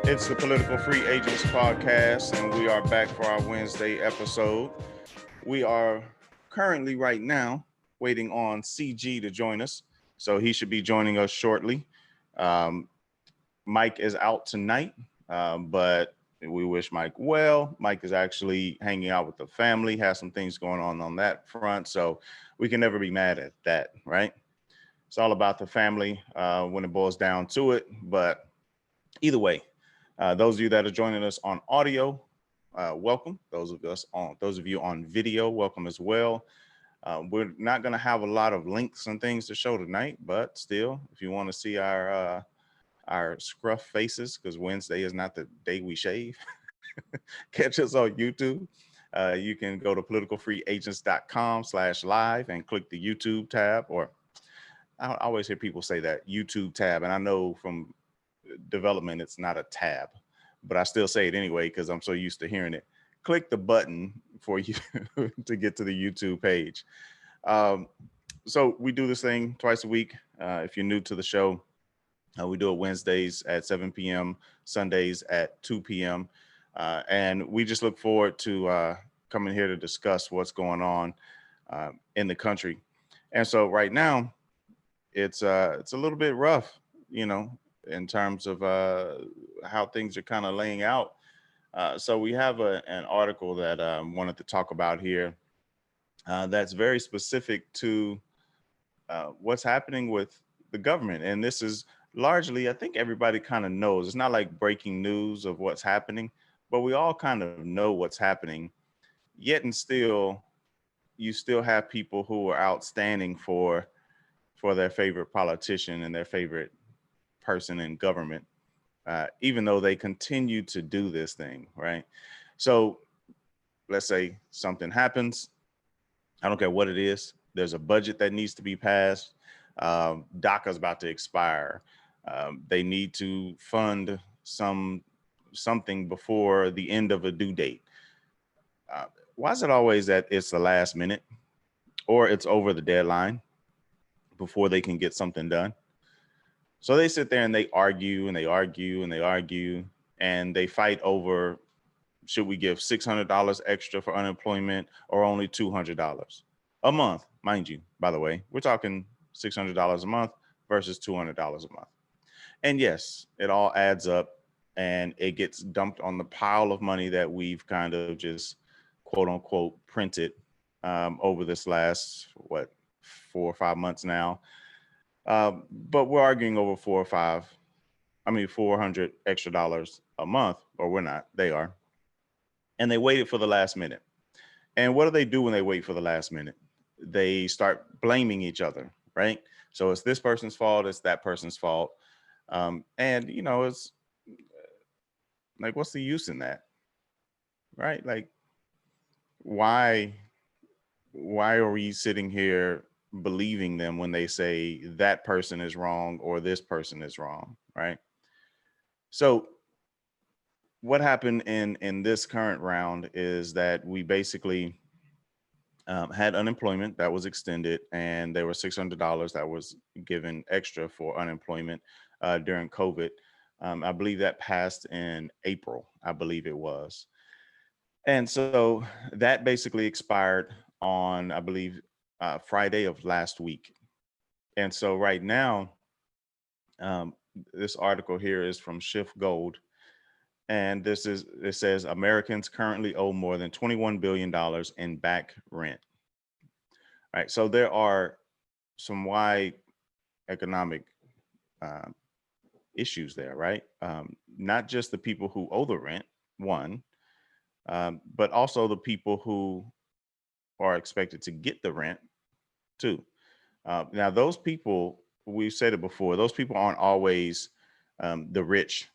It's the Political Free Agents podcast, and we are back for our Wednesday episode. We are currently, right now, waiting on CG to join us, so he should be joining us shortly. Um, Mike is out tonight, but we wish Mike well. Mike is actually hanging out with the family, has some things going on that front, so we can never be mad at that, right? It's all about the family when it boils down to it, but either way, those of you that are joining us on audio, welcome. Those of you on video, welcome as well. We're not going to have a lot of links and things to show tonight, but still, if you want to see our scruff faces, because Wednesday is not the day we shave, catch us on YouTube. You can go to politicalfreeagents.com/live and click the YouTube tab, or I always hear people say that YouTube tab, and I know from development it's not a tab, but I still say it anyway because I'm so used to hearing it. Click the button for you to get to the YouTube page. Um, so we do this thing twice a week. If you're new to the show, we do it Wednesdays at 7 p.m., Sundays at 2 p.m. And we just look forward to coming here to discuss what's going on in the country. And so right now, it's a little bit rough, you know, in terms of how things are kind of laying out. So we have an article that I wanted to talk about here that's very specific to what's happening with the government. And this is largely, I think everybody kind of knows. It's not like breaking news of what's happening, but we all kind of know what's happening. Yet and still, you still have people who are outstanding for their favorite politician and their favorite person in government, even though they continue to do this thing, right? So let's say something happens. I don't care what it is. There's a budget that needs to be passed. DACA's about to expire. They need to fund something before the end of a due date. Uh, why is it always that it's the last minute or it's over the deadline before they can get something done? So they sit there and they argue and they argue and they argue and they fight over, should we give $600 extra for unemployment or only $200 a month? Mind you, by the way, we're talking $600 a month versus $200 a month. And yes, it all adds up and it gets dumped on the pile of money that we've kind of just quote unquote printed over this last, 4 or 5 months now. But we're arguing over 400 extra dollars a month, or we're not, they are. And they waited for the last minute. And what do they do when they wait for the last minute? They start blaming each other, right? So it's this person's fault, it's that person's fault. And, you know, it's like, what's the use in that, right? Like, why, why are we sitting here believing them when they say that person is wrong or this person is wrong, right? So what happened in this current round is that we basically had unemployment that was extended, and there was $600 that was given extra for unemployment during COVID. I believe that passed in April, I believe it was. And so that basically expired on, I believe, Friday of last week. And so right now, um, this article here is from Shift Gold, and it says Americans currently owe more than $21 billion in back rent. Right. So there are some wide economic uh, issues there, right? Not just the people who owe the rent, one, but also the people who are expected to get the rent, two. Now, those people, we've said it before, those people aren't always the rich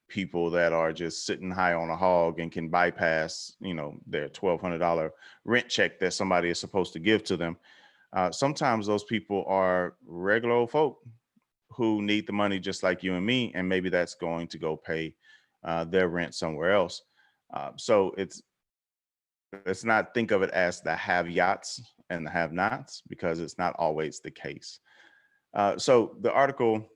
people that are just sitting high on a hog and can bypass, you know, their $1,200 rent check that somebody is supposed to give to them. Sometimes those people are regular old folk who need the money just like you and me, and maybe that's going to go pay their rent somewhere else. So let's not think of it as the have-yachts and the have-nots, because it's not always the case. So the article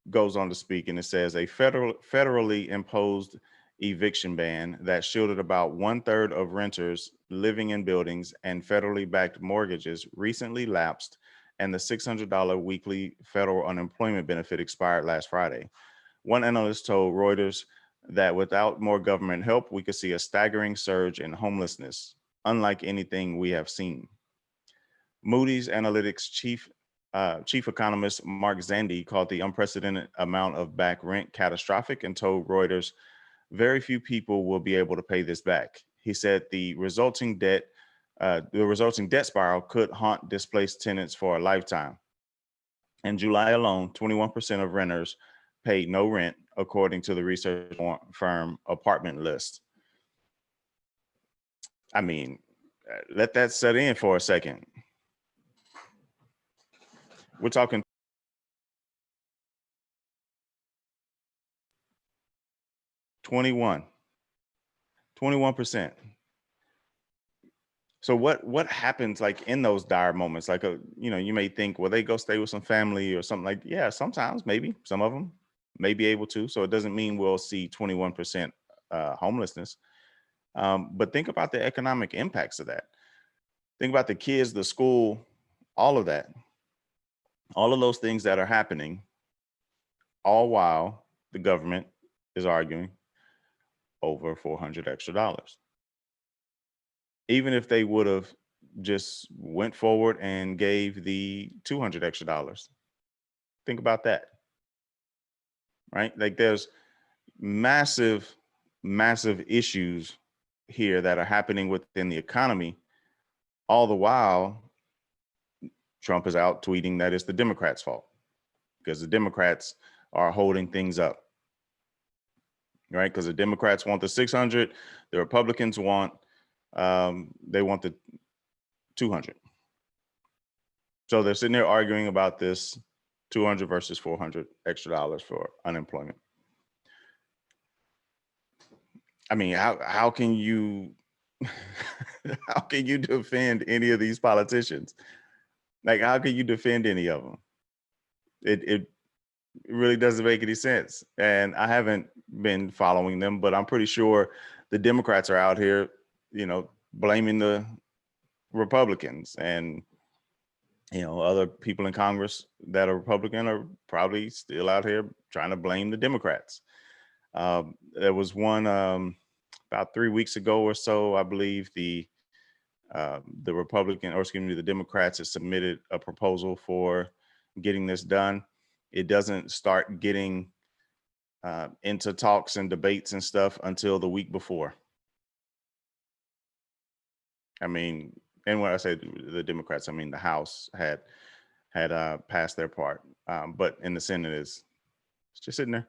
goes on to speak, and it says a federally imposed eviction ban that shielded about 1/3 of renters living in buildings and federally backed mortgages recently lapsed, and the $600 weekly federal unemployment benefit expired last Friday. One analyst told Reuters that without more government help, we could see a staggering surge in homelessness, unlike anything we have seen. Moody's Analytics chief economist Mark Zandi called the unprecedented amount of back rent catastrophic and told Reuters very few people will be able to pay this back. He said the resulting debt spiral could haunt displaced tenants for a lifetime. In July alone, 21% of renters paid no rent, according to the research firm Apartment List. I mean, let that set in for a second. We're talking 21%. So what happens like in those dire moments? Like, you may think, well, they go stay with some family or something like, yeah, sometimes maybe some of them may be able to. So it doesn't mean we'll see 21% homelessness. But think about the economic impacts of that. Think about the kids, the school, all of that, all of those things that are happening, all while the government is arguing over $400 extra. Even if they would have just went forward and gave the $200 extra. Think about that, right? Like there's massive, massive issues here that are happening within the economy. All the while, Trump is out tweeting that it's the Democrats' fault because the Democrats are holding things up, right? Because the Democrats want the 600, the Republicans want they want the 200. So they're sitting there arguing about this 200 versus $400 extra for unemployment. I mean, how can you how can you defend any of these politicians? Like, how can you defend any of them? It really doesn't make any sense. And I haven't been following them, but I'm pretty sure the Democrats are out here, blaming the Republicans, and other people in Congress that are Republican are probably still out here trying to blame the Democrats. There was one about 3 weeks ago or so, I believe the the Democrats has submitted a proposal for getting this done. It doesn't start getting into talks and debates and stuff until the week before. I mean, and when I say the Democrats, I mean the House had passed their part, but in the Senate it's just sitting there.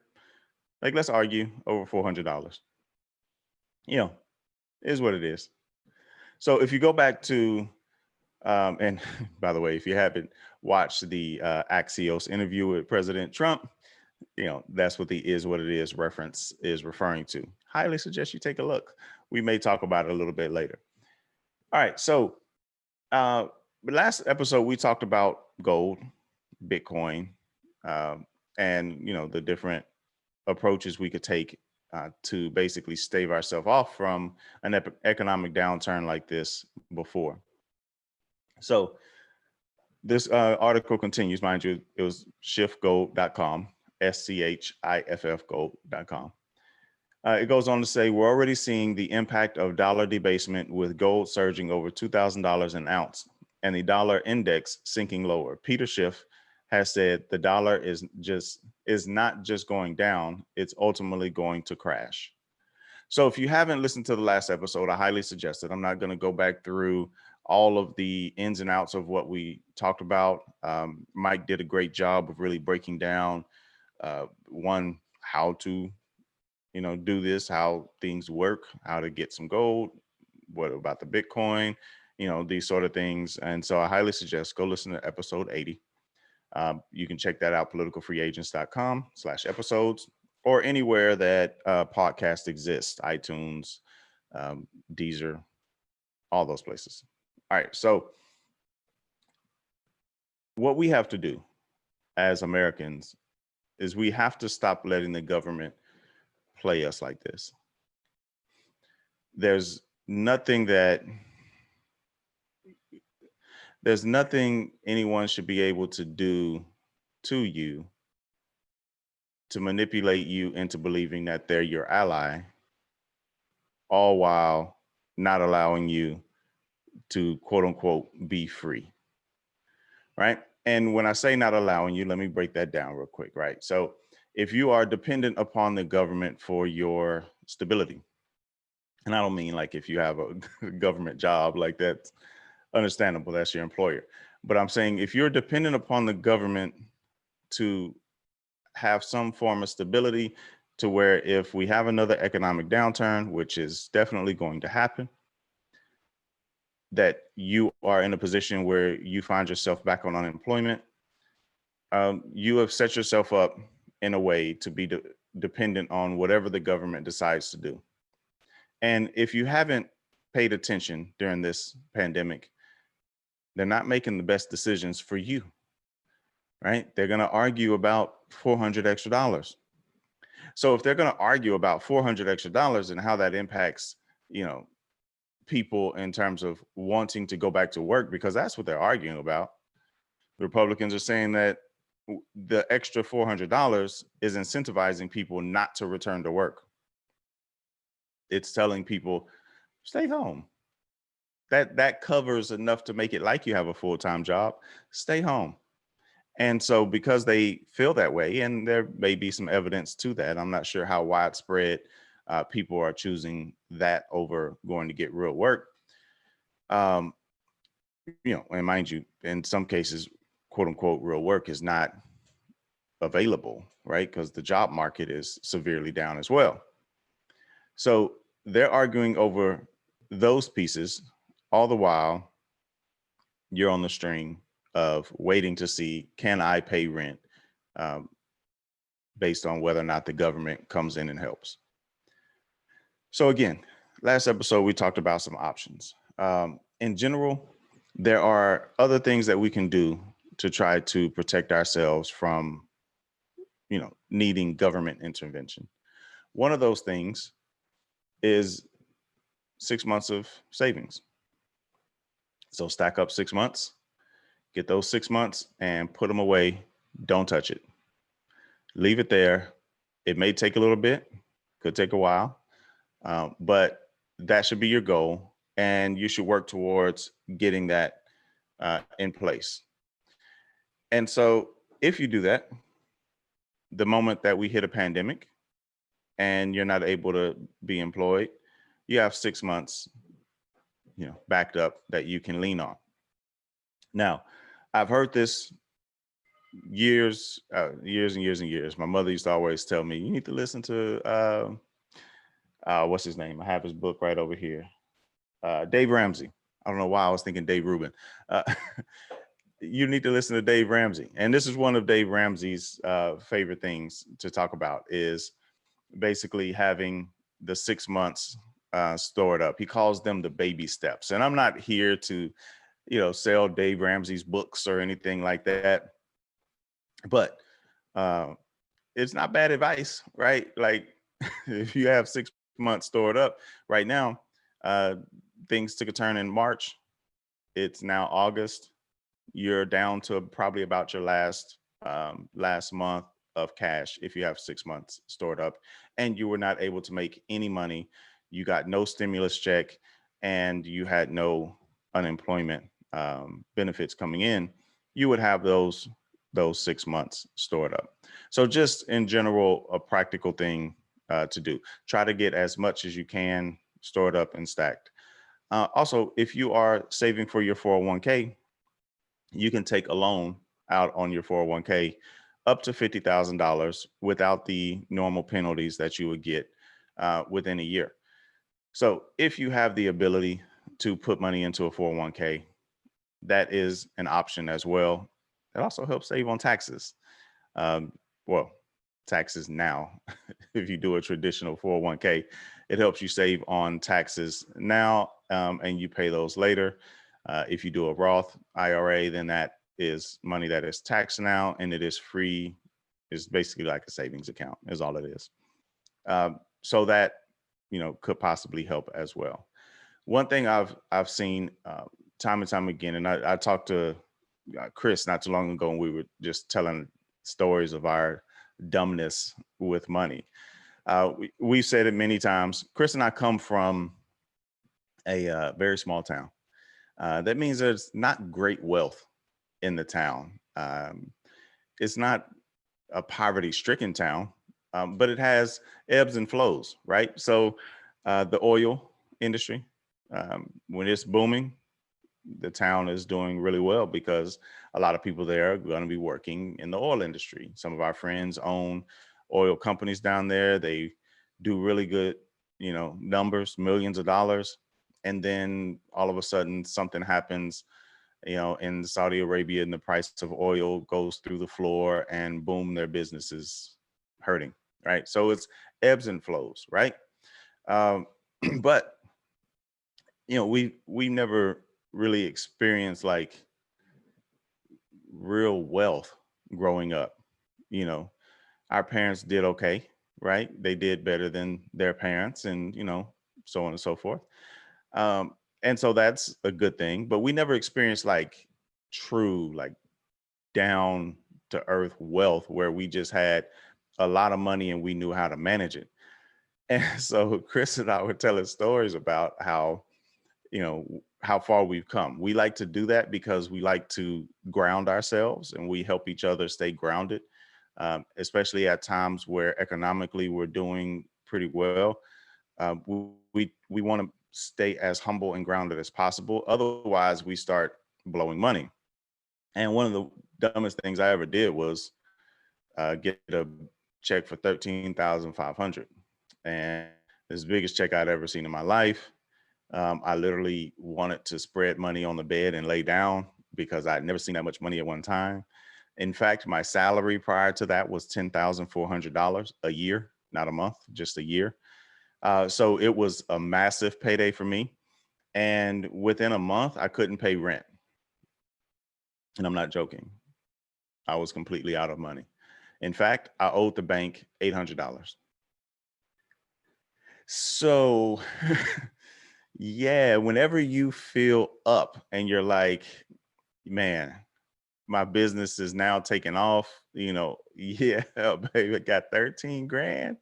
Like, let's argue over $400. Is what it is. So if you go back to, and by the way, if you haven't watched the Axios interview with President Trump, that's what the "is what it is" reference is referring to. Highly suggest you take a look. We may talk about it a little bit later. All right. So last episode, we talked about gold, Bitcoin, and, the different approaches we could take to basically stave ourselves off from an economic downturn like this before. So this article continues, mind you, it was shiftgold.com, SCHIFF gold.com. It goes on to say, we're already seeing the impact of dollar debasement with gold surging over $2,000 an ounce and the dollar index sinking lower. Peter Schiff has said the dollar is not just going down, it's ultimately going to crash. So if you haven't listened to the last episode, I highly suggest it. I'm not going to go back through all of the ins and outs of what we talked about. Mike did a great job of really breaking down how to do this, how things work, how to get some gold, what about the Bitcoin, these sort of things. And so I highly suggest go listen to episode 80. You can check that out, politicalfreeagents.com/episodes, or anywhere that podcast exists, iTunes, Deezer, all those places. All right. So what we have to do as Americans is we have to stop letting the government play us like this. There's nothing that there's nothing anyone should be able to do to you to manipulate you into believing that they're your ally, all while not allowing you to quote unquote be free, right? And when I say not allowing you, let me break that down real quick, right? So if you are dependent upon the government for your stability, and I don't mean like if you have a government job, like that's understandable, that's your employer. But I'm saying if you're dependent upon the government to have some form of stability, to where if we have another economic downturn, which is definitely going to happen, that you are in a position where you find yourself back on unemployment, you have set yourself up in a way to be dependent on whatever the government decides to do. And if you haven't paid attention during this pandemic, they're not making the best decisions for you, right? They're going to argue about $400 extra. So if they're going to argue about $400 extra and how that impacts, you know, people in terms of wanting to go back to work, because that's what they're arguing about. The Republicans are saying that the extra $400 is incentivizing people not to return to work. It's telling people, stay home. That covers enough to make it like you have a full-time job. Stay home. And so because they feel that way, and there may be some evidence to that, I'm not sure how widespread people are choosing that over going to get real work. You know, and mind you, in some cases, quote unquote, real work is not available, right? Because the job market is severely down as well. So they're arguing over those pieces, all the while you're on the string of waiting to see, can I pay rent based on whether or not the government comes in and helps. So again, last episode, we talked about some options. In general, there are other things that we can do to try to protect ourselves from, you know, needing government intervention. One of those things is 6 months of savings. So stack up 6 months, get those 6 months and put them away. Don't touch it. Leave it there. It may take a little bit, could take a while, but that should be your goal. And you should work towards getting that in place. And so if you do that, the moment that we hit a pandemic and you're not able to be employed, you have 6 months, you know, backed up that you can lean on. Now, I've heard this years and years and years. My mother used to always tell me, you need to listen to, what's his name? I have his book right over here. Dave Ramsey. I don't know why I was thinking Dave Rubin. You need to listen to Dave Ramsey. And this is one of Dave Ramsey's favorite things to talk about, is basically having the 6 months stored up. He calls them the baby steps. And I'm not here to, you know, sell Dave Ramsey's books or anything like that. But it's not bad advice, right? Like if you have 6 months stored up right now, things took a turn in March. It's now August. You're down to probably about your last month of cash if you have 6 months stored up and you were not able to make any money. You got no stimulus check and you had no unemployment benefits coming in. You would have those 6 months stored up. So just in general, a practical thing to do. Try to get as much as you can stored up and stacked. Also, if you are saving for your 401k, you can take a loan out on your 401k up to $50,000 without the normal penalties that you would get within a year. So if you have the ability to put money into a 401k, that is an option as well. It also helps save on taxes. Well, taxes now. If you do a traditional 401k, it helps you save on taxes now and you pay those later. If you do a Roth IRA, then that is money that is taxed now and it is free It's basically like a savings account is all it is. So that, could possibly help as well. One thing I've seen time and time again, and I talked to Chris not too long ago, and we were just telling stories of our dumbness with money. We've said it many times. Chris and I come from a very small town. That means there's not great wealth in the town. It's not a poverty-stricken town, but it has ebbs and flows, right? So the oil industry, when it's booming, the town is doing really well because a lot of people there are going to be working in the oil industry. Some of our friends own oil companies down there. They do really good, numbers, millions of dollars. And then all of a sudden something happens, in Saudi Arabia, and the price of oil goes through the floor, and boom, their business is hurting, right? So it's ebbs and flows, right? But we never really experienced like real wealth growing up. Our parents did okay, right? They did better than their parents, and so on and so forth. And so that's a good thing, but we never experienced like true, like down to earth wealth where we just had a lot of money and we knew how to manage it. And so Chris and I were telling stories about how far we've come. We like to do that because we like to ground ourselves, and we help each other stay grounded, especially at times where economically we're doing pretty well. We want to stay as humble and grounded as possible. Otherwise, we start blowing money. And one of the dumbest things I ever did was get a check for 13,500, and this biggest check I'd ever seen in my life. I literally wanted to spread money on the bed and lay down because I'd never seen that much money at one time. In fact, my salary prior to that was $10,400 a year, not a month, just a year. So it was a massive payday for me. And within a month, I couldn't pay rent. And I'm not joking. I was completely out of money. In fact, I owed the bank $800. So yeah, whenever you feel up and you're like, man, my business is now taking off, yeah, baby, I got 13 grand.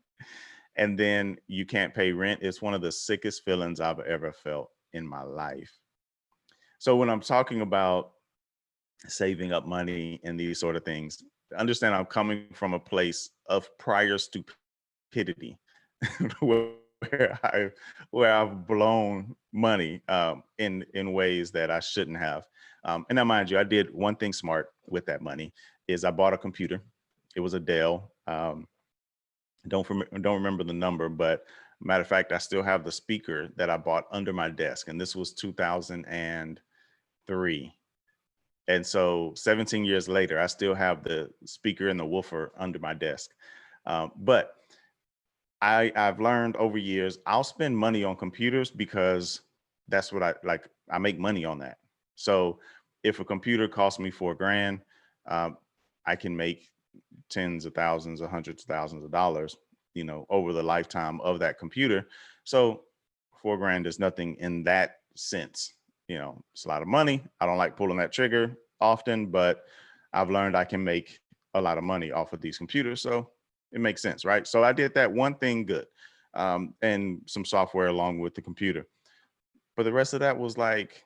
And then you can't pay rent. It's one of the sickest feelings I've ever felt in my life. So when I'm talking about saving up money and these sort of things, understand I'm coming from a place of prior stupidity where I where I've blown money in ways that I shouldn't have. And now, mind you, I did one thing smart with that money is I bought a computer. It was a Dell. Don't remember the number, but matter of fact, I still have the speaker that I bought under my desk, and this was 2003. And so 17 years later, I still have the speaker and the woofer under my desk. But I've learned over years, I'll spend money on computers because that's what I like. I make money on that. So if a computer costs me $4,000, I can make tens of thousands or hundreds of thousands of dollars, over the lifetime of that computer. So $4,000 is nothing in that sense. It's a lot of money. I don't like pulling that trigger often, but I've learned I can make a lot of money off of these computers. So it makes sense, right? So I did that one thing good, and some software along with the computer. But the rest of that was like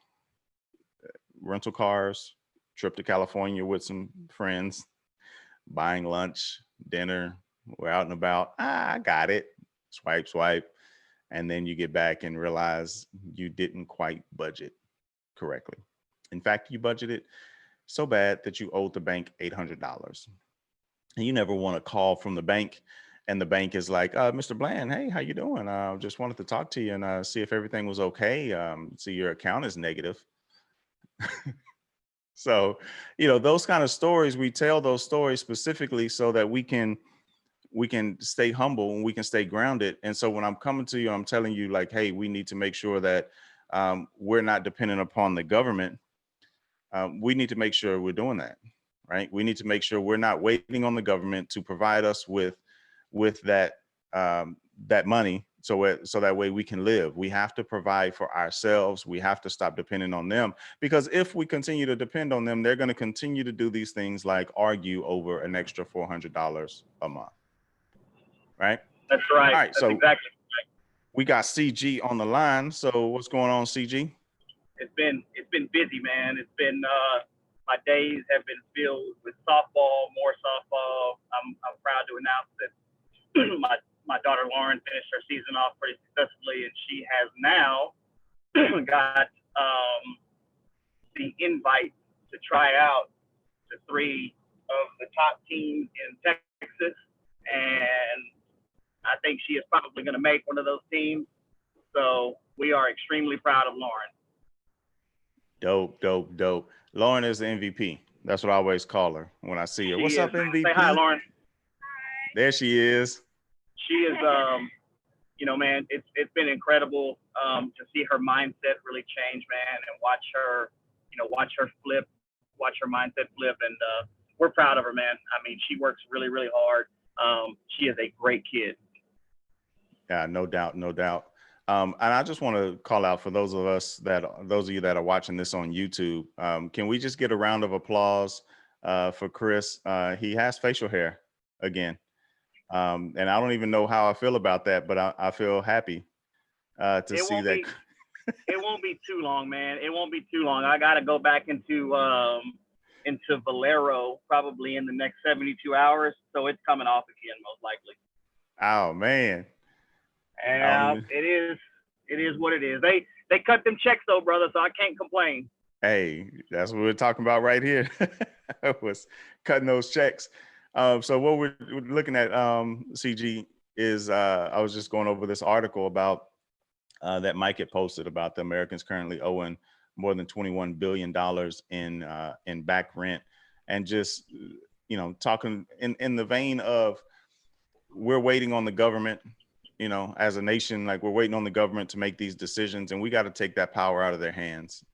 rental cars, trip to California with some friends, buying lunch, dinner, we're out and about. I got it. Swipe, swipe. And then you get back and realize you didn't quite budget correctly. In fact, you budgeted so bad that you owed the bank $800. And you never want to call from the bank, and the bank is like, Mr. Bland, hey, how you doing? Just wanted to talk to you and see if everything was okay. See, your account is negative. So, those kind of stories, we tell those stories specifically so that we can stay humble and we can stay grounded. And so when I'm coming to you, I'm telling you like, hey, we need to make sure that we're not dependent upon the government. We need to make sure we're doing that. right? We need to make sure we're not waiting on the government to provide us with that that money, so that way we can live. We have to provide for ourselves. We have to stop depending on them, because if we continue to depend on them, they're going to continue to do these things like argue over an extra $400 a month, right? That's right. All right, That's so exactly right. we got CG on the line. So what's going on, CG? It's been busy, man. It's been my days have been filled with softball, more softball. I'm proud to announce that my daughter Lauren finished her season off pretty successfully, and she has now got the invite to try out the 3 of the top teams in Texas, and I think she is probably going to make one of those teams. So we are extremely proud of Lauren. Dope, dope, dope. Lauren is the MVP. That's what I always call her when I see her. What's up, MVP? Say hi, Lauren. There she is. She is, you know, man, it's been incredible to see her mindset really change, man, and watch her flip, watch her mindset flip. And we're proud of her, man. I mean, she works really, really hard. She is a great kid. Yeah, no doubt, no doubt. And I just want to call out for those of you that are watching this on YouTube. Can we just get a round of applause for Chris? He has facial hair again. And I don't even know how I feel about that, but I feel happy to see that. It won't be too long, man. It won't be too long. I got to go back into Valero probably in the next 72 hours. So it's coming off again, most likely. Oh, man. And it is what it is. They cut them checks though, brother, so I can't complain. Hey, that's what we're talking about right here. Was cutting those checks. So what we're looking at, CG, is I was just going over this article about that Mike had posted about the Americans currently owing more than $21 billion in back rent, and just, you know, talking in the vein of we're waiting on the government. You know, as a nation, like, we're waiting on the government to make these decisions, and we got to take that power out of their hands.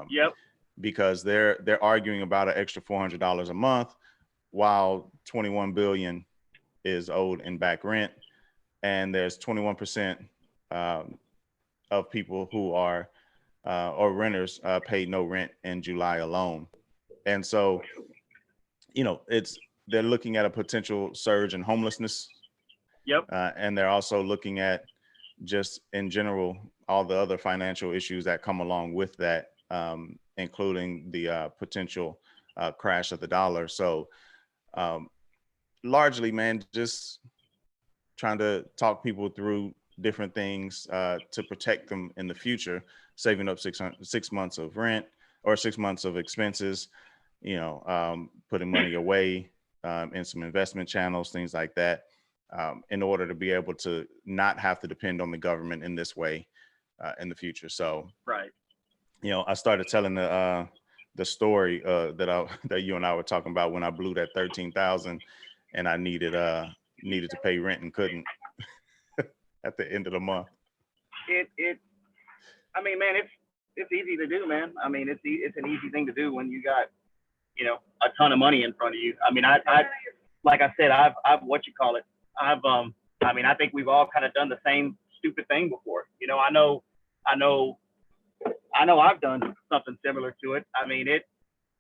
Yep. Because they're arguing about an extra $400 a month, while $21 billion is owed in back rent, and there's 21% of people who are or renters paid no rent in July alone. And so, you know, they're looking at a potential surge in homelessness. Yep. And they're also looking at, just in general, all the other financial issues that come along with that, including the potential crash of the dollar. So largely, man, just trying to talk people through different things to protect them in the future, saving up 6 months of rent or 6 months of expenses, you know, putting money away in some investment channels, things like that. In order to be able to not have to depend on the government in this way in the future. So, right. You know, I started telling the story that you and I were talking about when I blew that 13,000 and I needed to pay rent and couldn't at the end of the month. I mean, man, it's easy to do, man. I mean, it's an easy thing to do when you got, you know, a ton of money in front of you. I mean, I like I said, I've I mean, I think we've all kind of done the same stupid thing before. You know, I know I've done something similar to it. I mean,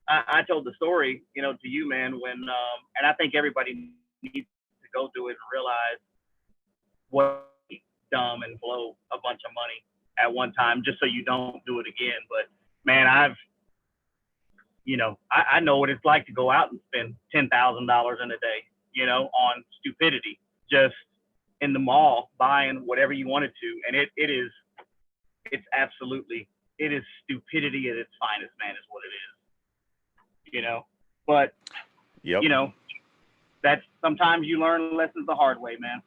I told the story, you know, to you, man, when, and I think everybody needs to go through it and realize what dumb and blow a bunch of money at one time, just so you don't do it again. But man, I know what it's like to go out and spend $10,000 in a day, you know, on stupidity, just in the mall buying whatever you wanted to. And it is stupidity at its finest, man, is what it is, you know. But yep. You know, that's, sometimes you learn lessons the hard way, man.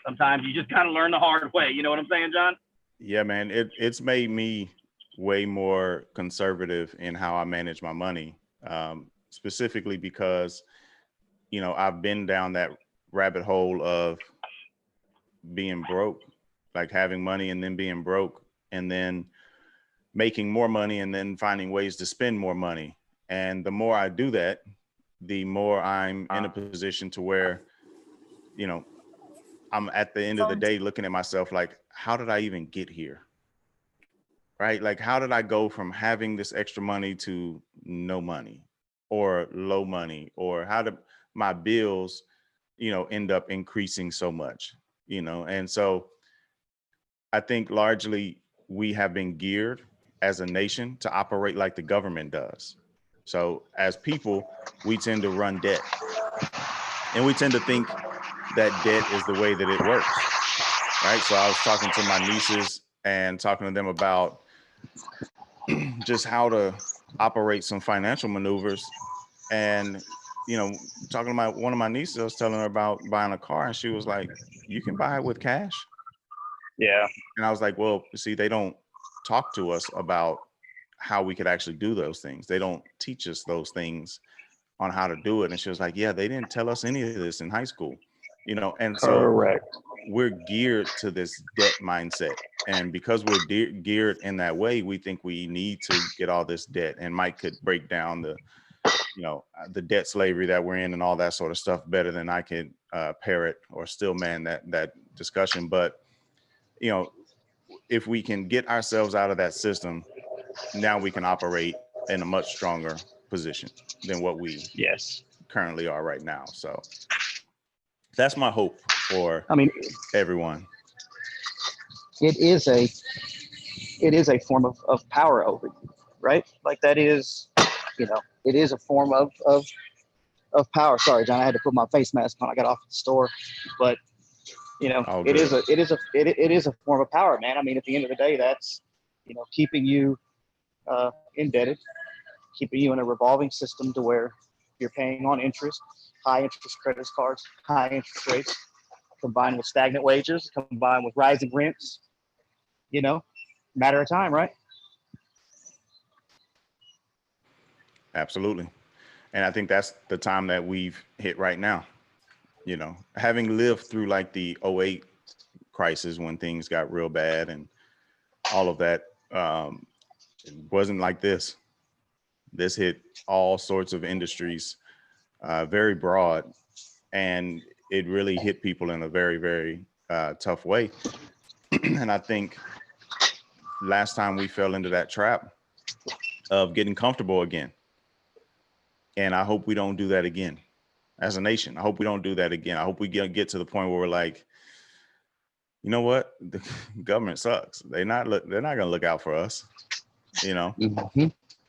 Sometimes you just gotta learn the hard way. You know what I'm saying, John? Yeah, man. It's made me way more conservative in how I manage my money, specifically because, you know, I've been down that rabbit hole of being broke, like having money and then being broke, and then making more money and then finding ways to spend more money. And the more I do that, the more I'm in a position to where, you know, I'm at the end of the day looking at myself like, how did I even get here? Right? Like, how did I go from having this extra money to no money or low money? Or how did my bills, end up increasing so much, And so I think largely we have been geared as a nation to operate like the government does. So as people, we tend to run debt, and we tend to think that debt is the way that it works, right? So I was talking to my nieces and talking to them about just how to operate some financial maneuvers. And, talking to one of my nieces, I was telling her about buying a car, and she was like, you can buy it with cash. Yeah. And I was like, well, see, they don't talk to us about how we could actually do those things. They don't teach us those things on how to do it. And she was like, yeah, they didn't tell us any of this in high school, And so Correct. we're geared to this debt mindset. And because we're geared in that way, we think we need to get all this debt. And Mike could break down the debt slavery that we're in and all that sort of stuff better than I could parrot or still man that discussion. But, if we can get ourselves out of that system, now we can operate in a much stronger position than what we currently are right now. So that's my hope for everyone. It is a form of power over you, right? Like that is, it is a form of power. Sorry, John, I had to put my face mask on. I got off at the store, but it is a form of power, man. I mean, at the end of the day, that's, keeping you indebted, keeping you in a revolving system to where you're paying on interest, high interest credit cards, high interest rates, combined with stagnant wages, combined with rising rents, matter of time, right? Absolutely. And I think that's the time that we've hit right now. Having lived through like the '08 crisis when things got real bad and all of that, it wasn't like this. This hit all sorts of industries, very broad, and it really hit people in a very, very tough way. And I think last time we fell into that trap of getting comfortable again. And I hope we don't do that again as a nation. I hope we don't do that again. I hope we get to the point where we're like, you know what? The government sucks. They're not going to look out for us. Mm-hmm.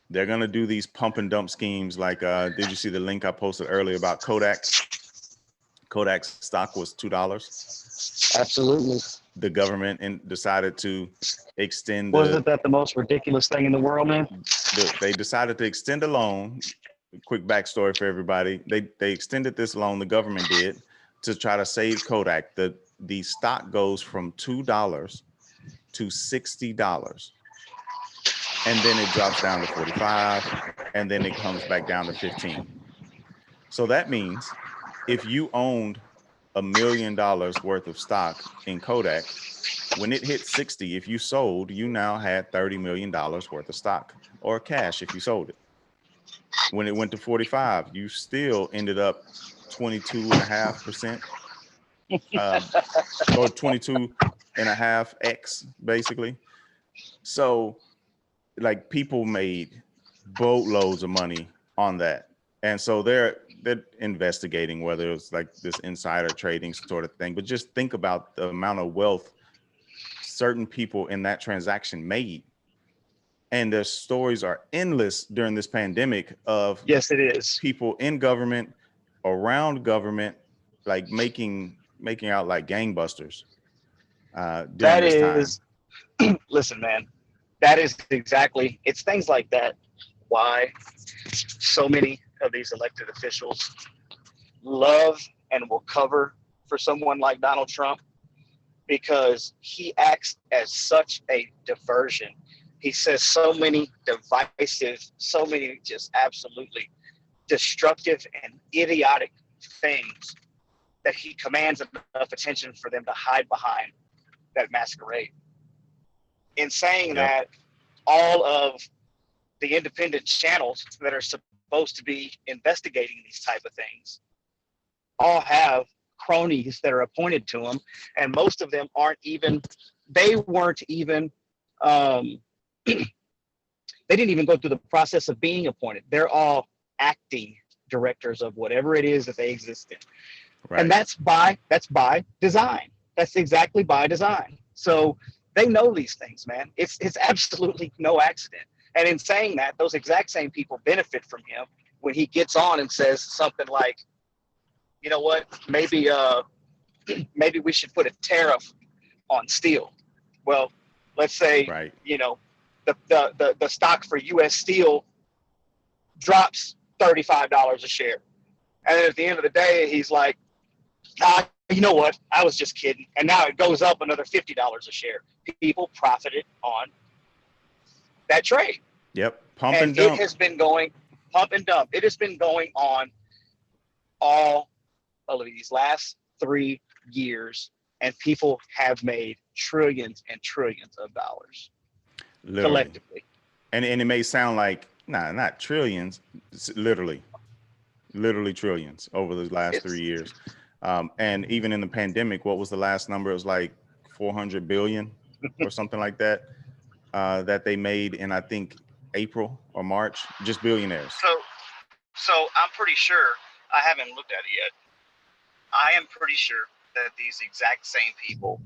They're going to do these pump and dump schemes. Like, did you see the link I posted earlier about Kodak? Kodak's stock was $2. Absolutely. The government decided to extend. Wasn't that the most ridiculous thing in the world, man? They decided to extend a loan. Quick backstory for everybody. They extended this loan, the government did, to try to save Kodak. The stock goes from $2 to $60. And then it drops down to 45, and then it comes back down to 15. So that means if you owned $1 million worth of stock in Kodak, when it hit 60, if you sold, you now had $30 million worth of stock, or cash if you sold it. When it went to 45, you still ended up 22.5%, or 22.5x basically. So like people made boatloads of money on that. And so they're investigating whether it's like this insider trading sort of thing, but just think about the amount of wealth certain people in that transaction made. And the stories are endless during this pandemic of yes, it is, people in government, around government, like making out like gangbusters during this time. Listen, man, that is exactly, it's things like that why so many of these elected officials love and will cover for someone like Donald Trump, because he acts as such a diversion. He says so many divisive, so many just absolutely destructive and idiotic things that he commands enough attention for them to hide behind that masquerade. In saying that, all of the independent channels that are supposed to be investigating these type of things all have cronies that are appointed to them, and most of them weren't even they didn't even go through the process of being appointed. They're all acting directors of whatever it is that they exist in. Right. And that's by design. That's exactly by design. So they know these things, man. It's absolutely no accident. And in saying that, those exact same people benefit from him when he gets on and says something like, you know what, maybe we should put a tariff on steel. Well, let's say, right, you know, the stock for U.S. Steel drops $35 a share. And then at the end of the day, he's like, you know what? I was just kidding. And now it goes up another $50 a share. People profited on that trade. Yep. Pump and dump. It has been going pump and dump. It has been going on all of these last 3 years, and people have made trillions and trillions of dollars. Literally. Collectively. And it may sound like, not trillions, literally trillions over the last 3 years. And even in the pandemic, what was the last number? It was like 400 billion or something like that, that they made in, I think, April or March, just billionaires. So I'm pretty sure, I haven't looked at it yet. I am pretty sure that these exact same people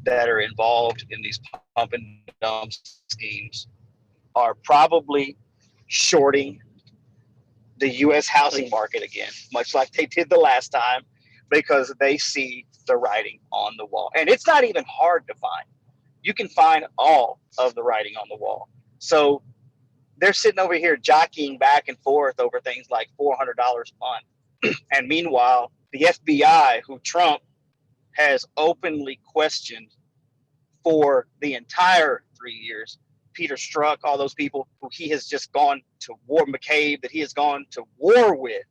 that are involved in these pump and dump schemes are probably shorting the U.S. housing market again, much like they did the last time, because they see the writing on the wall. And it's not even hard to find. You can find all of the writing on the wall. So they're sitting over here jockeying back and forth over things like $400 a month. And meanwhile, the FBI, who Trump has openly questioned for the entire 3 years, Peter Strzok, all those people who he has just gone to war, McCabe, that he has gone to war with.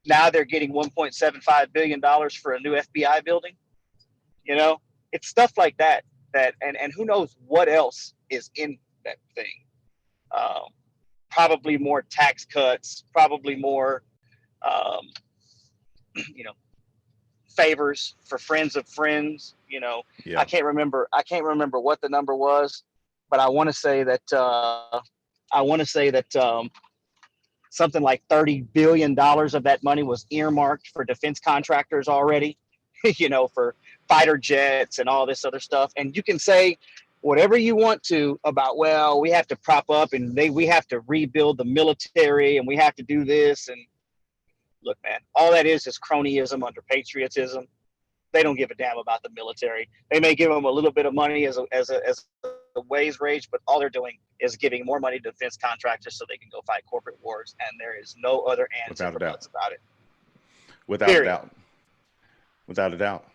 Now they're getting $1.75 billion for a new FBI building. You know, it's stuff like that, and who knows what else is in that thing. Probably more tax cuts, probably more, you know, favors for friends of friends. You know, yeah. I can't remember what the number was, but I want to say that something like $30 billion of that money was earmarked for defense contractors already, you know, for fighter jets and all this other stuff. And you can say whatever you want to about, well, we have to prop up and we have to rebuild the military and we have to do this. And look, man, all that is cronyism under patriotism. They don't give a damn about the military. They may give them a little bit of money as a wage rage, but all they're doing is giving more money to defense contractors so they can go fight corporate wars. And there is no other answer about it. Without a doubt.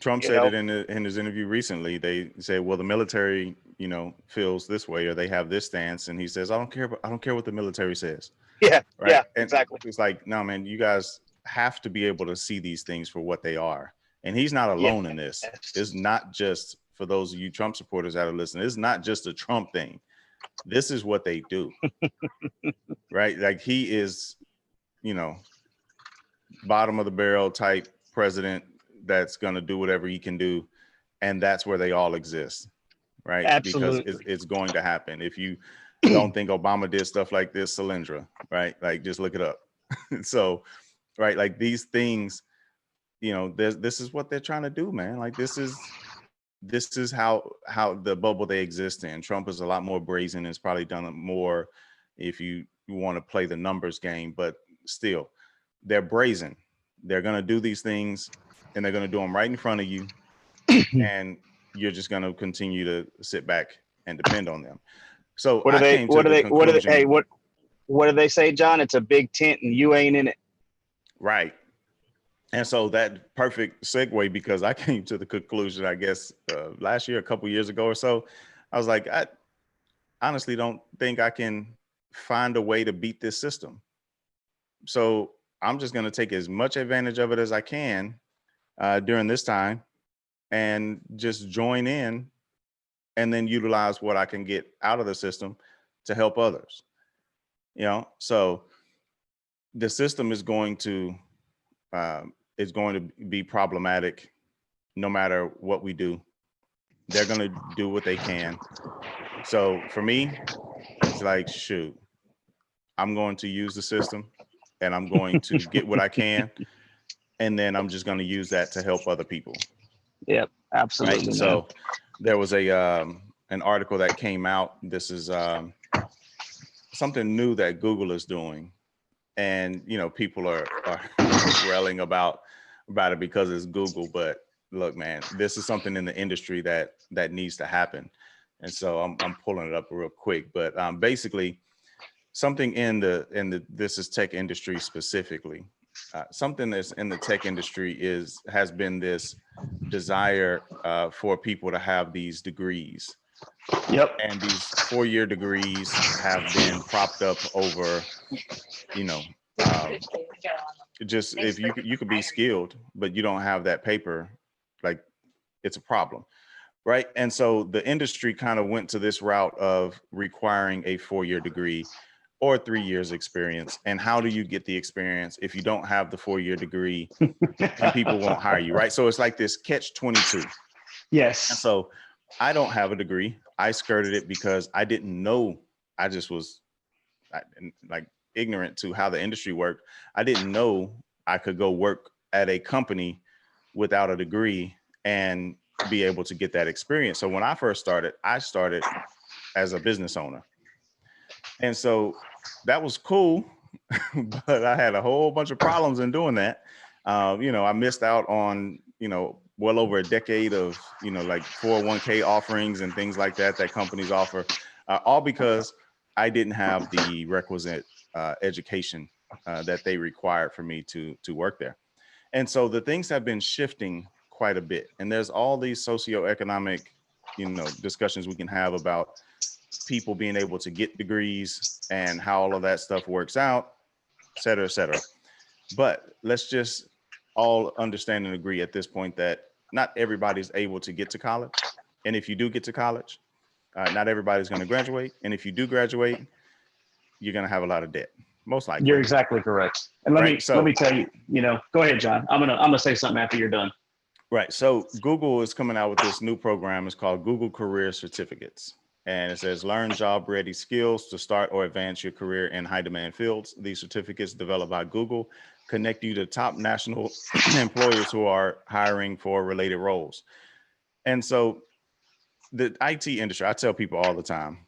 Trump said it in his interview recently. They say, well, the military, you know, feels this way, or they have this stance. And he says, I don't care what the military says. Yeah. Right? Yeah, and exactly. It's like, no, man, you guys have to be able to see these things for what they are. And he's not alone in this. It's not just, for those of you Trump supporters that are listening, it's not just a Trump thing. This is what they do. Right? Like, he is, you know, bottom of the barrel type president that's going to do whatever he can do. And that's where they all exist. Right? Absolutely. Because it's going to happen. If you don't think Obama did stuff like this, Solyndra, right? Like, just look it up. So, right, like these things, you know, this is what they're trying to do, man. Like, this is how the bubble they exist in. Trump is a lot more brazen and has probably done it more if you want to play the numbers game, but still, they're brazen. They're going to do these things and they're going to do them right in front of you. And you're just going to continue to sit back and depend on them. So what do they say, John? It's a big tent and you ain't in it. Right. And so that perfect segue, because I came to the conclusion, I guess, last year, a couple years ago or so, I was like, I honestly don't think I can find a way to beat this system. So I'm just going to take as much advantage of it as I can during this time and just join in and then utilize what I can get out of the system to help others. You know, so the system is going to be problematic no matter what we do. They're going to do what they can. So for me, it's like, shoot, I'm going to use the system and I'm going to get what I can. And then I'm just going to use that to help other people. Yep, absolutely. Right? So there was an article that came out. This is something new that Google is doing. And, you know, people are railing about it because it's Google. But look, man, this is something in the industry that needs to happen. And so I'm pulling it up real quick. But basically, something in the this is tech industry specifically. Something that's in the tech industry has been this desire for people to have these degrees. Yep. And these 4-year degrees have been propped up over, you know, just if you could be skilled, but you don't have that paper, like it's a problem. Right. And so the industry kind of went to this route of requiring a 4-year degree or 3 years experience. And how do you get the experience if you don't have the 4-year degree and people won't hire you? Right. So it's like this catch-22. Yes. And so I don't have a degree. I skirted it because I didn't know. I just was like ignorant to how the industry worked. I didn't know I could go work at a company without a degree and be able to get that experience. So when I first started, I started as a business owner. And so that was cool, but I had a whole bunch of problems in doing that. You know, I missed out on, you know, well over a decade of, you know, like 401k offerings and things like that companies offer, all because I didn't have the requisite education that they required for me to work there. And so the things have been shifting quite a bit. And there's all these socioeconomic, you know, discussions we can have about people being able to get degrees and how all of that stuff works out, et cetera, et cetera. But let's just all understand and agree at this point that not everybody's able to get to college. And if you do get to college, not everybody's going to graduate. And if you do graduate, you're going to have a lot of debt, most likely. You're exactly correct. And let me tell you, you know, go ahead, John. I'm gonna say something after you're done. Right. So Google is coming out with this new program. It's called Google Career Certificates. And it says, learn job ready skills to start or advance your career in high demand fields. These certificates developed by Google connect you to top national employers who are hiring for related roles. And so the IT industry, I tell people all the time,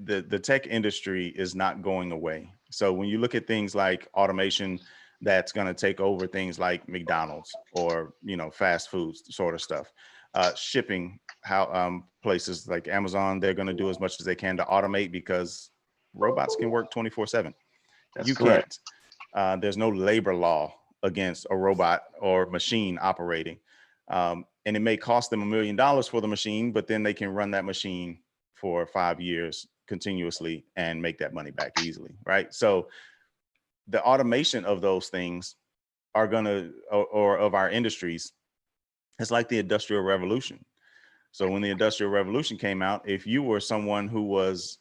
the tech industry is not going away. So when you look at things like automation, that's going to take over things like McDonald's or, you know, fast foods sort of stuff, shipping, how places like Amazon, they're going to do as much as they can to automate because robots can work 24/7. You correct. can't. There's no labor law against a robot or machine operating. And it may cost them $1 million for the machine, but then they can run that machine for 5 years continuously and make that money back easily, right? So the automation of those things are gonna, or of our industries, it's like the Industrial Revolution. So when the Industrial Revolution came out, if you were someone who was,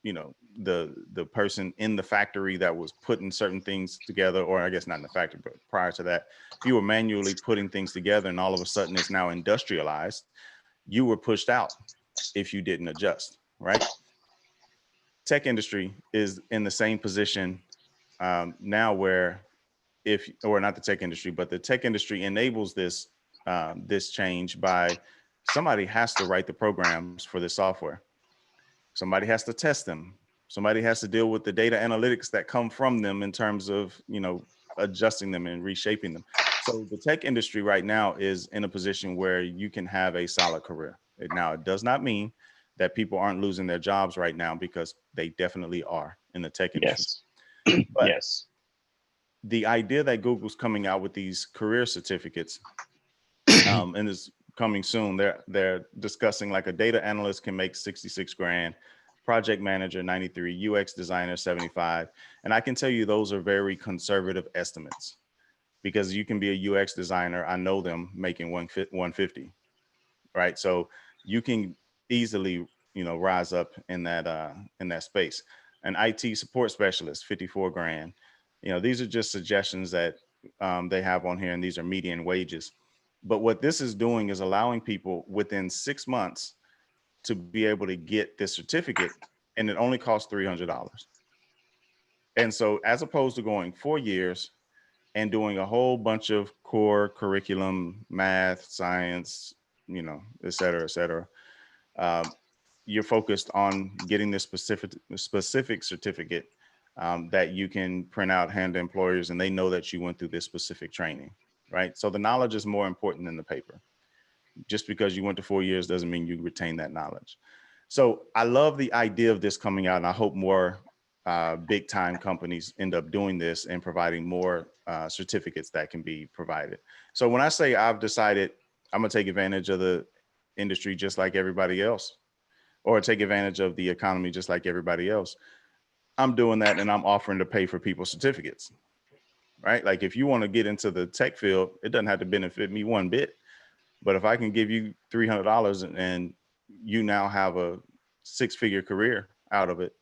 you know, the person in the factory that was putting certain things together, or I guess not in the factory, but prior to that, if you were manually putting things together and all of a sudden it's now industrialized, you were pushed out if you didn't adjust, right? Tech industry is in the same position now where or not the tech industry, but the tech industry enables this this change by somebody has to write the programs for this software. Somebody has to test them. Somebody has to deal with the data analytics that come from them in terms of, you know, adjusting them and reshaping them. So the tech industry right now is in a position where you can have a solid career. Now, it does not mean that people aren't losing their jobs right now, because they definitely are in the tech industry. Yes. But yes. The idea that Google's coming out with these career certificates, and is coming soon, they're discussing like a data analyst can make 66 grand, project manager 93, UX designer 75. And I can tell you those are very conservative estimates, because you can be a UX designer, I know them, making 150, right? So you can easily, rise up in that space. An IT support specialist, 54 grand. These are just suggestions that they have on here, and these are median wages. But what this is doing is allowing people within 6 months to be able to get this certificate, and it only costs $300. And so as opposed to going 4 years and doing a whole bunch of core curriculum, math, science, et cetera, you're focused on getting this specific certificate that you can print out, hand to employers, and they know that you went through this specific training, right? So the knowledge is more important than the paper. Just because you went to 4 years doesn't mean you retain that knowledge. So I love the idea of this coming out, and I hope more big time companies end up doing this and providing more certificates that can be provided. So when I say I've decided I'm gonna take advantage of the industry just like everybody else, or take advantage of the economy just like everybody else, I'm doing that, and I'm offering to pay for people's certificates, right? Like if you want to get into the tech field, it doesn't have to benefit me one bit. But if I can give you $300 and you now have a 6-figure career out of it,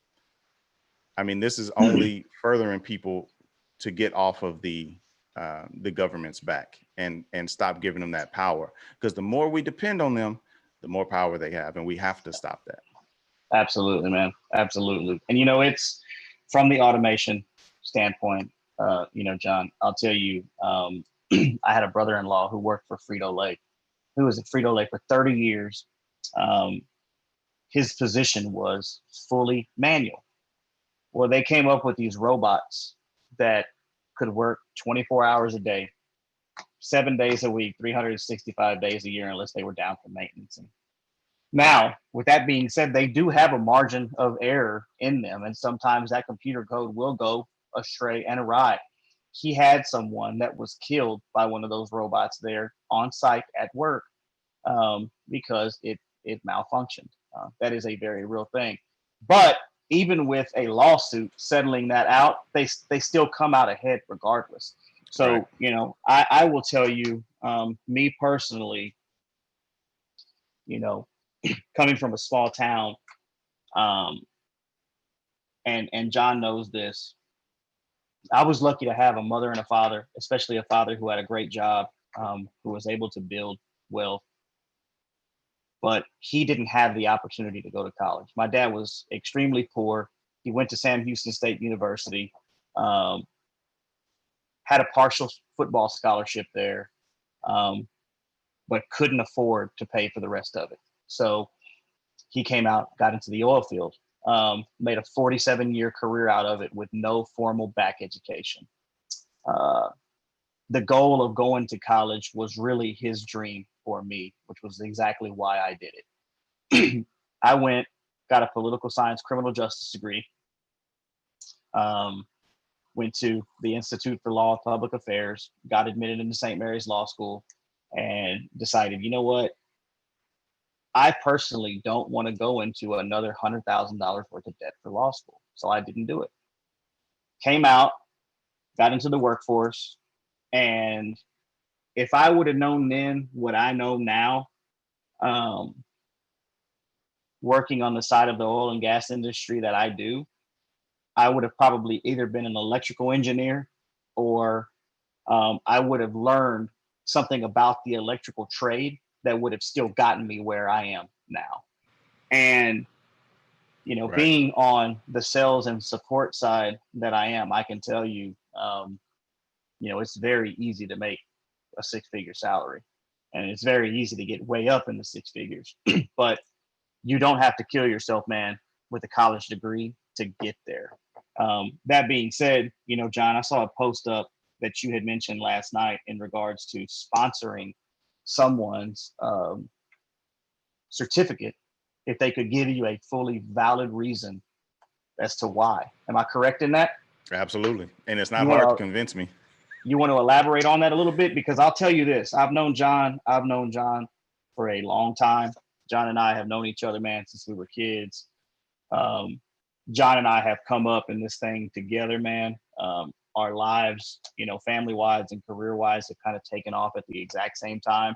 I mean, this is only furthering people to get off of the government's back and stop giving them that power. Because the more we depend on them, the more power they have, and we have to stop that. Absolutely, man. Absolutely. And it's from the automation standpoint, John, I'll tell you, I had a brother-in-law who worked for Frito-Lay, who was at Frito-Lay for 30 years. His position was fully manual. Well, they came up with these robots that could work 24 hours a day, 7 days a week, 365 days a year, unless they were down for maintenance. And now, with that being said, they do have a margin of error in them, and sometimes that computer code will go astray and awry. He had someone that was killed by one of those robots there on site at work because it malfunctioned. That is a very real thing. But even with a lawsuit settling that out, they still come out ahead regardless. So, right. I will tell you, me personally, coming from a small town, and John knows this, I was lucky to have a mother and a father, especially a father who had a great job, who was able to build wealth, but he didn't have the opportunity to go to college. My dad was extremely poor. He went to Sam Houston State University, had a partial football scholarship there, but couldn't afford to pay for the rest of it. So he came out, got into the oil field, made a 47-year career out of it with no formal back education. The goal of going to college was really his dream for me, which was exactly why I did it. I went, got a political science, criminal justice degree, went to the Institute for Law and Public Affairs, got admitted into St. Mary's Law School, and decided, you know what? I personally don't want to go into another $100,000 worth of debt for law school. So I didn't do it. Came out, got into the workforce. And if I would have known then what I know now, working on the side of the oil and gas industry that I do, I would have probably either been an electrical engineer or I would have learned something about the electrical trade that would have still gotten me where I am now. And, right. Being on the sales and support side that I am, I can tell you, it's very easy to make a 6-figure salary, and it's very easy to get way up in the 6 figures, but you don't have to kill yourself, man, with a college degree to get there. That being said, John, I saw a post up that you had mentioned last night in regards to sponsoring someone's certificate if they could give you a fully valid reason as to why. Am I correct in that? Absolutely. And it's not hard to convince me. You want to elaborate on that a little bit? Because I'll tell you this, I've known John for a long time. John and I have known each other, man, since we were kids. John and I have come up in this thing together, man. Our lives, family-wise and career-wise have kind of taken off at the exact same time.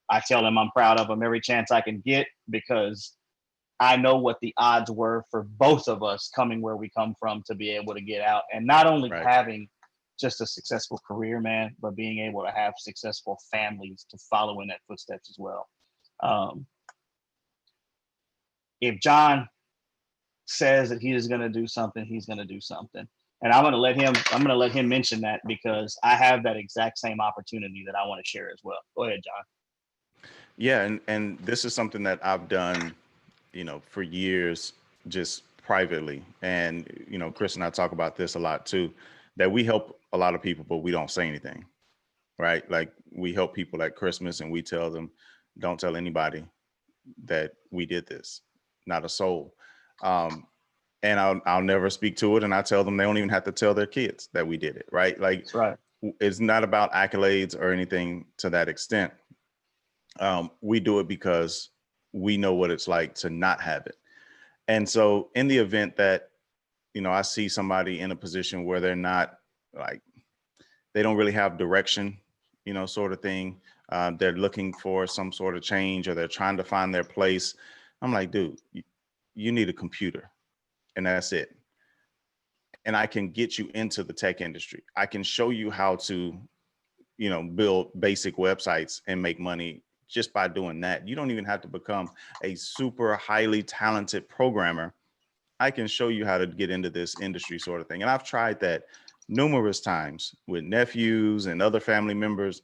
I tell him I'm proud of him every chance I can get, because I know what the odds were for both of us coming where we come from to be able to get out, and not only having just a successful career, man, but being able to have successful families to follow in that footsteps as well. If John says that he is going to do something, he's going to do something. And I'm going to let him mention that, because I have that exact same opportunity that I want to share as well. Go ahead, John. Yeah. And this is something that I've done, for years, just privately. And, Chris and I talk about this a lot too, that we help a lot of people, but we don't say anything, right? Like, we help people at Christmas and we tell them, don't tell anybody that we did this, not a soul. And I'll never speak to it. And I tell them they don't even have to tell their kids that we did it, right? Like, that's right. It's not about accolades or anything to that extent. We do it because we know what it's like to not have it. And so in the event that, I see somebody in a position where they're not, like, they don't really have direction, sort of thing. They're looking for some sort of change, or they're trying to find their place. I'm like, dude, you need a computer, and that's it. And I can get you into the tech industry. I can show you how to, build basic websites and make money just by doing that. You don't even have to become a super highly talented programmer. I can show you how to get into this industry, sort of thing. And I've tried that numerous times with nephews and other family members,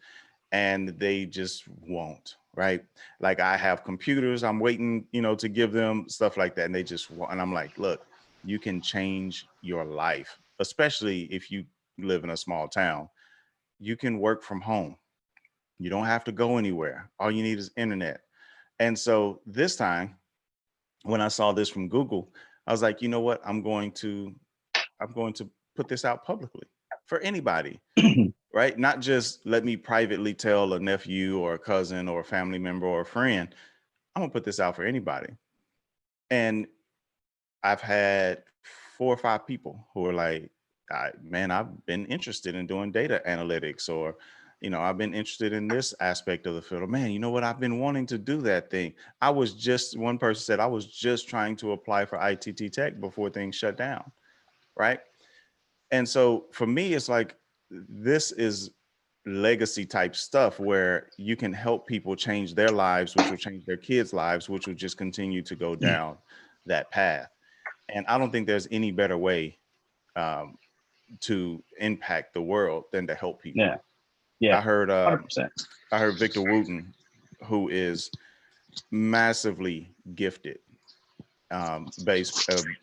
and they just won't, right? Like, I have computers, I'm waiting, to give them stuff like that, and they just won't. And I'm like, look, you can change your life, especially if you live in a small town. You can work from home. You don't have to go anywhere. All you need is internet. And so this time, when I saw this from Google, I was like, you know what? I'm going to put this out publicly for anybody, right? Not just let me privately tell a nephew or a cousin or a family member or a friend. I'm gonna put this out for anybody. And I've had 4 or 5 people who are like, man, I've been interested in doing data analytics, or, I've been interested in this aspect of the field. Or, man, you know what? I've been wanting to do that thing. One person said, I was just trying to apply for ITT Tech before things shut down. Right. And so for me, it's like, this is legacy type stuff where you can help people change their lives, which will change their kids' lives, which will just continue to go down that path. And I don't think there's any better way to impact the world than to help people. Yeah. I heard 100%. I heard Victor Wooten, who is massively gifted,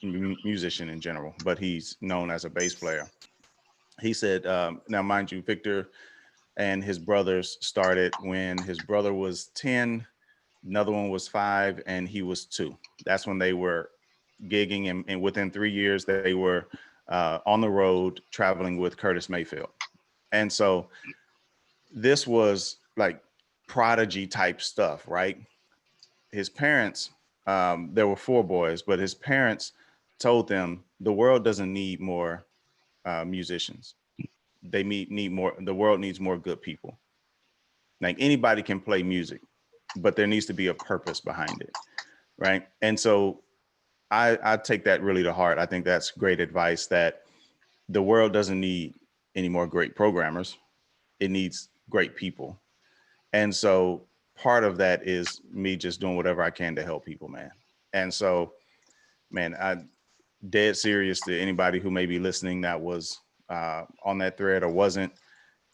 musician in general, but he's known as a bass player. He said, now mind you, Victor and his brothers started when his brother was 10, another one was 5, and he was 2. That's when they were gigging, and within 3 years they were on the road traveling with Curtis Mayfield. And so this was like prodigy type stuff, right? His parents, there were 4 boys, but his parents told them the world doesn't need more musicians. They need more. The world needs more good people. Like, anybody can play music, but there needs to be a purpose behind it, right? And so I take that really to heart. I think that's great advice, that the world doesn't need any more great programmers. It needs great people. And so part of that is me just doing whatever I can to help people, man. And so, man, I'm dead serious to anybody who may be listening that was on that thread or wasn't.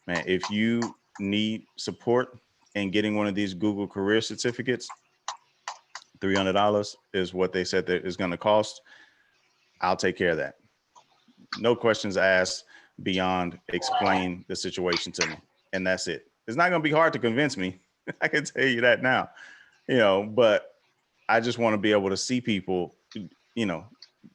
Man, if you need support in getting one of these Google career certificates, $300 is what they said that is going to cost. I'll take care of that. No questions asked beyond explain the situation to me. And that's it. It's not going to be hard to convince me. I can tell you that now, but I just want to be able to see people,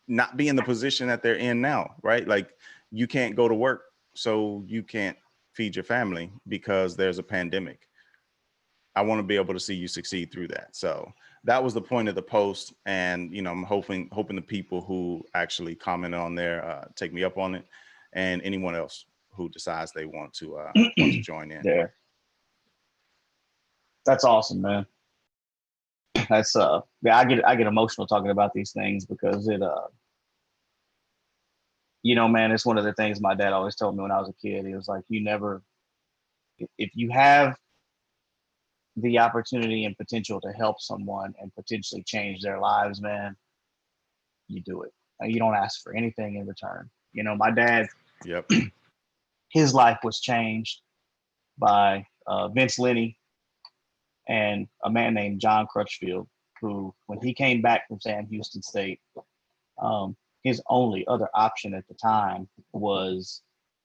not be in the position that they're in now, right? Like, you can't go to work, so you can't feed your family because there's a pandemic. I want to be able to see you succeed through that. So that was the point of the post. And, I'm hoping the people who actually commented on there take me up on it, and anyone else who decides they want to join in. Yeah. That's awesome, man. That's yeah, I get emotional talking about these things because it you know, man, it's one of the things my dad always told me when I was a kid. He was like, you never, if you have the opportunity and potential to help someone and potentially change their lives, man, you do it. You don't ask for anything in return. You know, my dad, Yep. his life was changed by Vince Linney and a man named John Crutchfield, who, when he came back from Sam Houston State, his only other option at the time was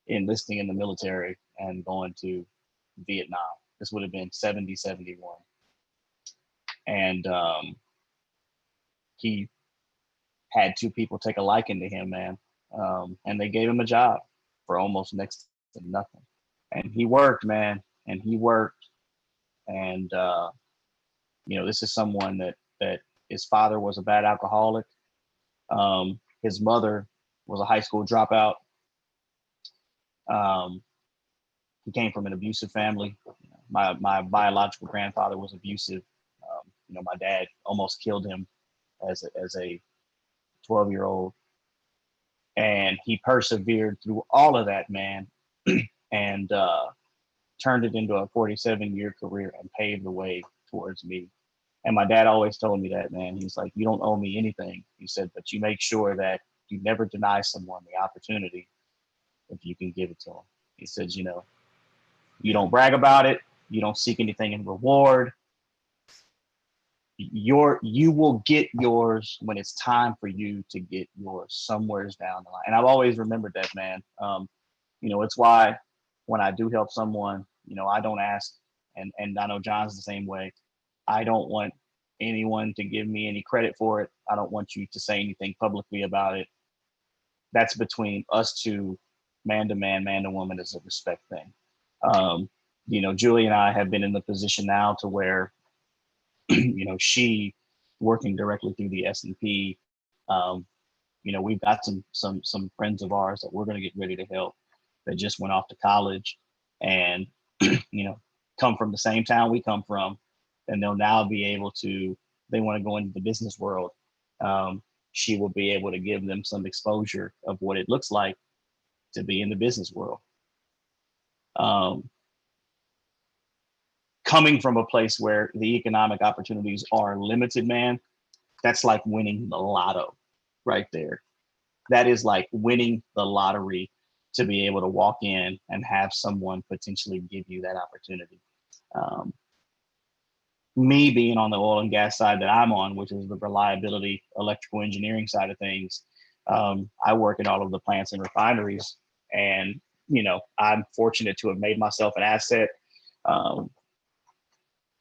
enlisting in the military and going to Vietnam. This would have been 70, 71. And he had two people take a liking to him, man. And they gave him a job for almost next to nothing. And he worked, man, and he worked. And, you know, this is someone that his father was a bad alcoholic. His mother was a high school dropout. He came from an abusive family. My biological grandfather was abusive. You know, my dad almost killed him as a 12-year-old, and he persevered through all of that, man, and turned it into a 47-year career and paved the way towards me. And my dad always told me that, man. He's like, you don't owe me anything. He said, but you make sure that you never deny someone the opportunity if you can give it to them. He says, you know, you don't brag about it. You don't seek anything in reward. You will get yours when it's time for you to get yours somewheres down the line. And I've always remembered that, man. You know, it's why when I do help someone, you know, I don't ask, and I know John's the same way. I don't want anyone to give me any credit for it. I don't want you to say anything publicly about it. That's between us two, man to man, man to woman, is a respect thing. You know, Julie and I have been in the position now to where, you know, she working directly through the S&P, you know, we've got some friends of ours that we're going to get ready to help that just went off to college and, you know, come from the same town we come from, and they'll now be able to, they want to go into the business world. She will be able to give them some exposure of what it looks like to be in the business world. Coming from a place where the economic opportunities are limited, man, that's like winning the lotto right there. That is like winning the lottery to be able to walk in and have someone potentially give you that opportunity. Me being on the oil and gas side that I'm on, which is the reliability, electrical engineering side of things, I work in all of the plants and refineries, and, you know, I'm fortunate to have made myself an asset.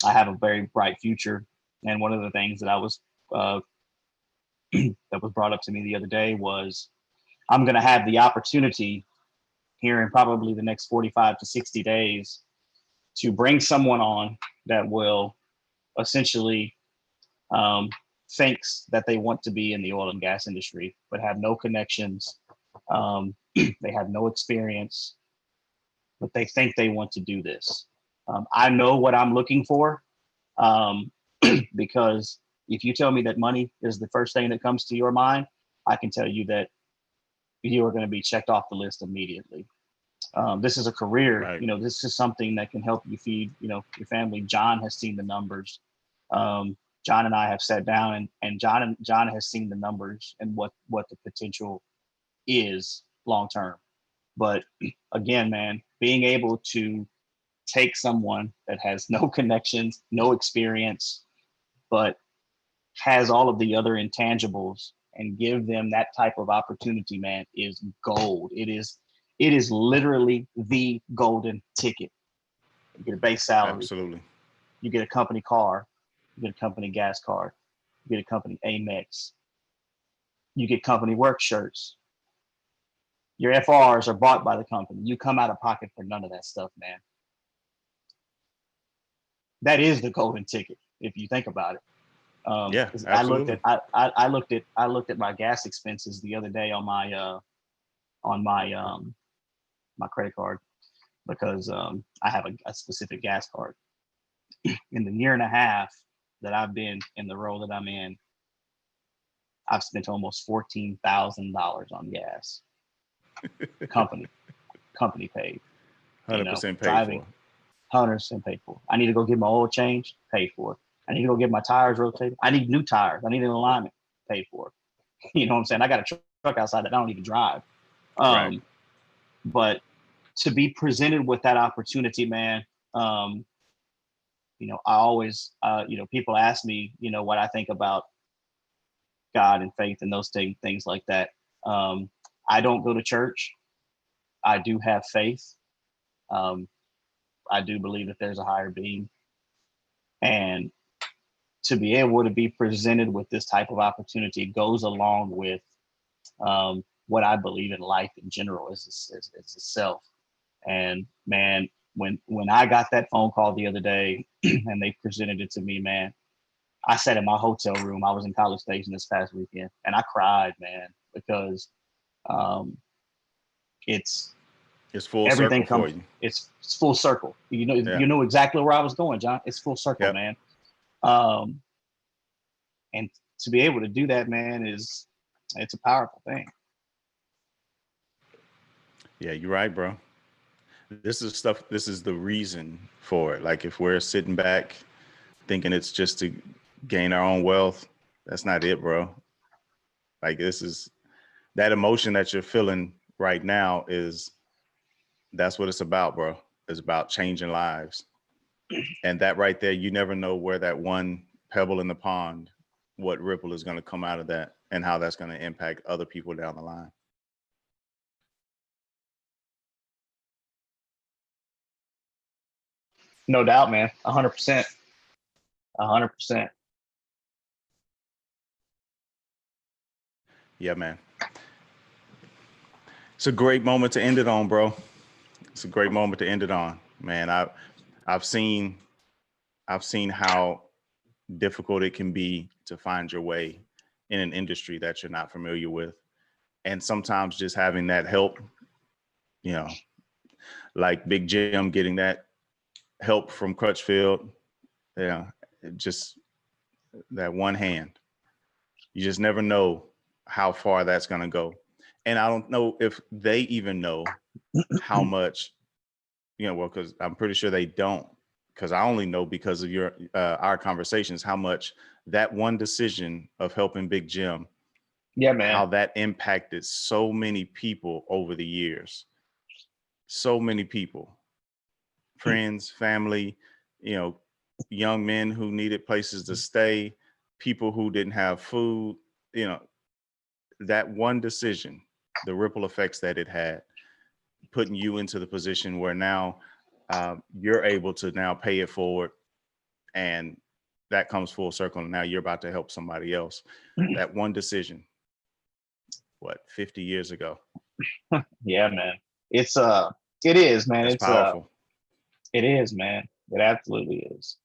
I have a very bright future. And one of the things that I was, that was brought up to me the other day was, I'm going to have the opportunity here in probably the next 45 to 60 days to bring someone on that will essentially thinks that they want to be in the oil and gas industry, but have no connections. They have no experience, but they think they want to do this. I know what I'm looking for, because if you tell me that money is the first thing that comes to your mind, I can tell you that you are going to be checked off the list immediately. This is a career, right? You know, this is something that can help you feed, you know, your family. John has seen the numbers. John and I have sat down, and John has seen the numbers and what the potential is long term. But again, man, being able to take someone that has no connections, no experience, but has all of the other intangibles and give them that type of opportunity, man, is gold. It is literally the golden ticket. You get a base salary. Absolutely. You get a company car. You get a company gas card. You get a company Amex. You get company work shirts. Your FRs are bought by the company. You come out of pocket for none of that stuff, man. That is the golden ticket, if you think about it. Yeah, absolutely. I looked at my gas expenses the other day on my credit card, because I have a specific gas card, in the year and a half that I've been in the role that I'm in, I've spent almost $14,000 on gas. Company paid. 100% paid driving, for. 100% paid for. I need to go get my oil change, paid for. I need to go get my tires rotated. I need new tires. I need an alignment, paid for. You know what I'm saying? I got a truck outside that I don't even drive. Right. But to be presented with that opportunity, man, I always, people ask me, what I think about God and faith and those things like that. I don't go to church. I do have faith. I do believe that there's a higher being. And to be able to be presented with this type of opportunity goes along with what I believe in life in general is itself. And man, when I got that phone call the other day and they presented it to me, man, I sat in my hotel room. I was in College Station this past weekend and I cried, man, because it's full everything circle comes, for you. It's full circle. You know exactly where I was going, John. It's full circle, man. And to be able to do that, man, it's a powerful thing. Yeah, you're right, bro. This is the reason for it. Like if we're sitting back thinking it's just to gain our own wealth, that's not it, bro. Like this is that emotion that you're feeling right now that's what it's about, bro. It's about changing lives. And that right there, you never know where that one pebble in the pond, what ripple is going to come out of that and how that's going to impact other people down the line. No doubt, man. 100%. 100%. Yeah, man. It's a great moment to end it on, bro. It's a great moment to end it on, man. I've seen how difficult it can be to find your way in an industry that you're not familiar with. And sometimes just having that help, like Big Jim getting that help from Crutchfield, just that one hand. You just never know how far that's going to go. And I don't know if they even know how much, because I'm pretty sure they don't, because I only know because of our conversations, how much that one decision of helping Big Jim, yeah, man, how that impacted so many people over the years. So many people, friends, family, young men who needed places to stay, people who didn't have food, that one decision, the ripple effects that it had, putting you into the position where now you're able to now pay it forward, and that comes full circle. And now you're about to help somebody else. That one decision, 50 years ago? Yeah, man. It is, man. It's powerful. It is, man. It absolutely is.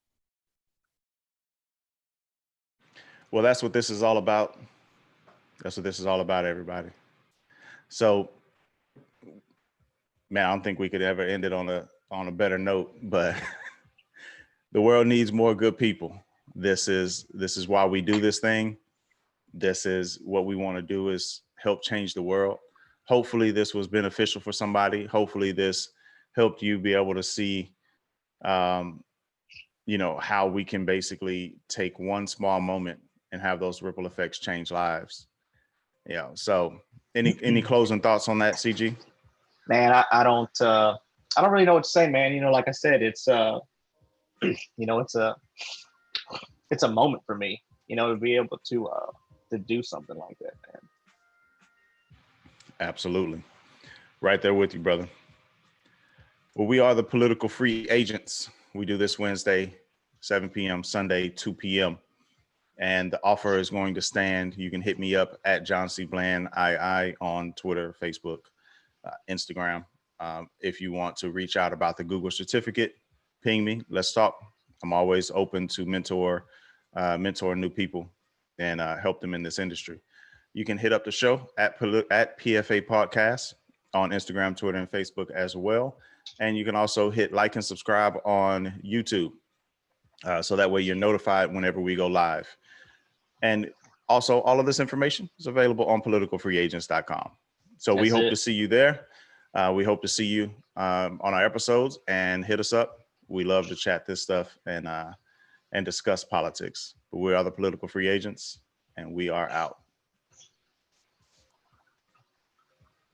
Well, that's what this is all about. That's what this is all about, everybody. So, man, I don't think we could ever end it on a better note, but the world needs more good people. This is why we do this thing. This is what we want to do, is help change the world. Hopefully this was beneficial for somebody. Hopefully this helped you be able to see, how we can basically take one small moment and have those ripple effects change lives. Yeah. So any closing thoughts on that, CG? Man, I don't really know what to say, man. Like I said, it's it's a moment for me, to be able to do something like that, man. Absolutely. Right there with you, brother. Well, we are the Political Free Agents. We do this Wednesday, 7 p.m., Sunday, 2 p.m. And the offer is going to stand. You can hit me up at John C. Bland II on Twitter, Facebook, Instagram. If you want to reach out about the Google certificate, ping me. Let's talk. I'm always open to mentor new people and help them in this industry. You can hit up the show at PFA Podcast on Instagram, Twitter, and Facebook as well. And you can also hit like and subscribe on YouTube. So that way you're notified whenever we go live. And also, all of this information is available on politicalfreeagents.com. So we hope to see you there. We hope to see you on our episodes, and hit us up. We love to chat this stuff and discuss politics. But we are the Political Free Agents, and we are out.